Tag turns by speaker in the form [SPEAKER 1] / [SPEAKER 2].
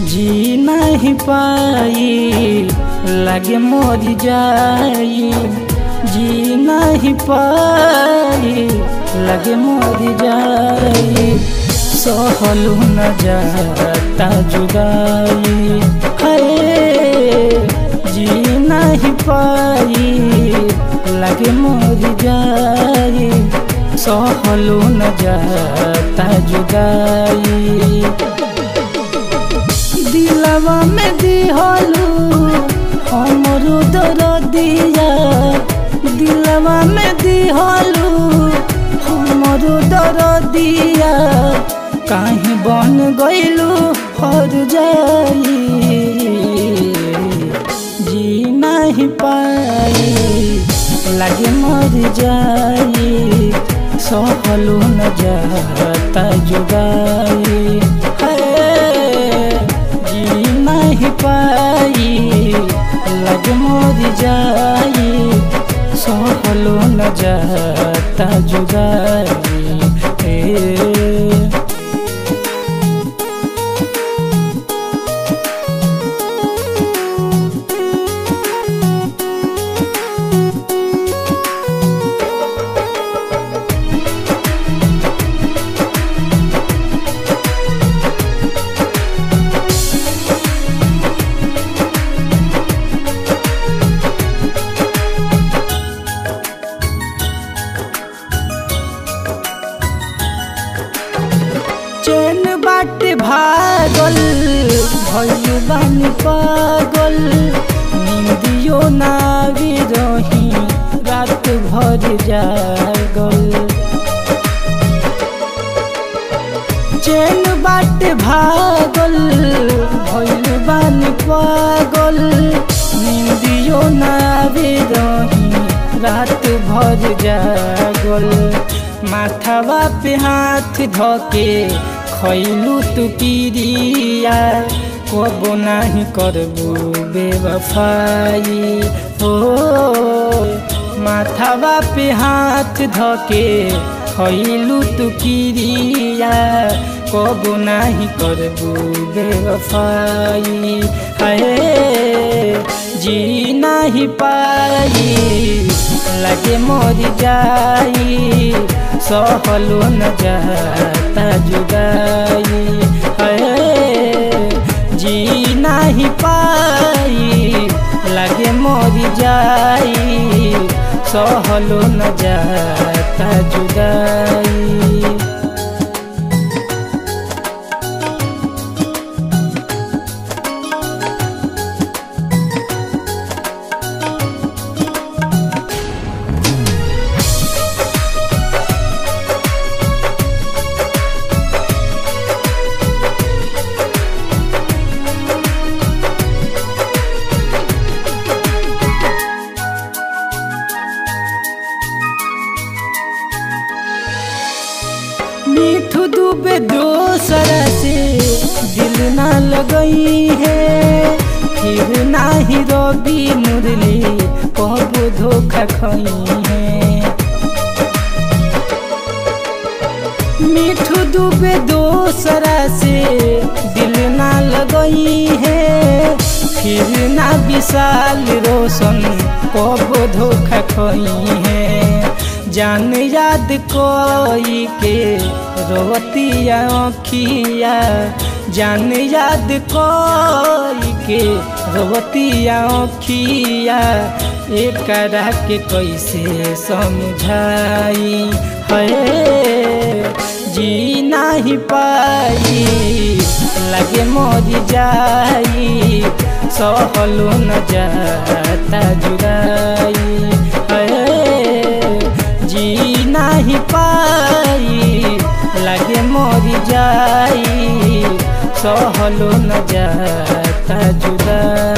[SPEAKER 1] जी नहीं पाई लगे मर जाई, जी नहीं पाई लगे मर जाई, सहलू न जाता जुदाई है। जी नहीं पाई लगे मर जाई, सहलू न जाता जुदाई। दिलवा में दिहलू हमरो दरदिया, दिलवा में दिहलू हमरो दरदिया, काहे बन गइलू हर जाई। जी नहीं पाई लगे मर जाई, सहलू न जाता जुदाई है। जी नहीं पाई लगे मर जाई, सहलू न जाता जुदाई है। चैन बाटे भागल भइल बानी पागल, नींदियो नावी रही रात भर जागल। चैन बाटे भागल भइल बानी पागल, नींदियो नावी रही रात भर जागल। माथावा पे हाथ धके खैलू तू पिरिया, कबो नहीं करबू बेवफाई हो। माथावा पे हाथ धके खैलू तू पिरिया, कबो नहीं करबू बेवफाई है। जी नहीं पाई लगे मर जाई, सहलू न जाता जुदाई है। जी नहीं पाई लगे मर जाई, सहलू न जाता जुदाई। मिठू दुबे दोसरा से दिल ना लगई है, फिर ना ही रवि मुरली कबो धोखा खई है। मिठू दुबे दोसरा से दिल ना लगई है, फिर ना विशाल रोशन कबो धोखा खई है। जान याद कोई के रोवतिया अखिया, जान याद कोई के रोवतिया अखिया, एकरा के कैसे समझाई है। जी नहीं पाई लगे मर जाई, सहलू न जाता जुदाई है। जी नहीं पाई लगे मर जाई, सहलू न जाता जुदाई।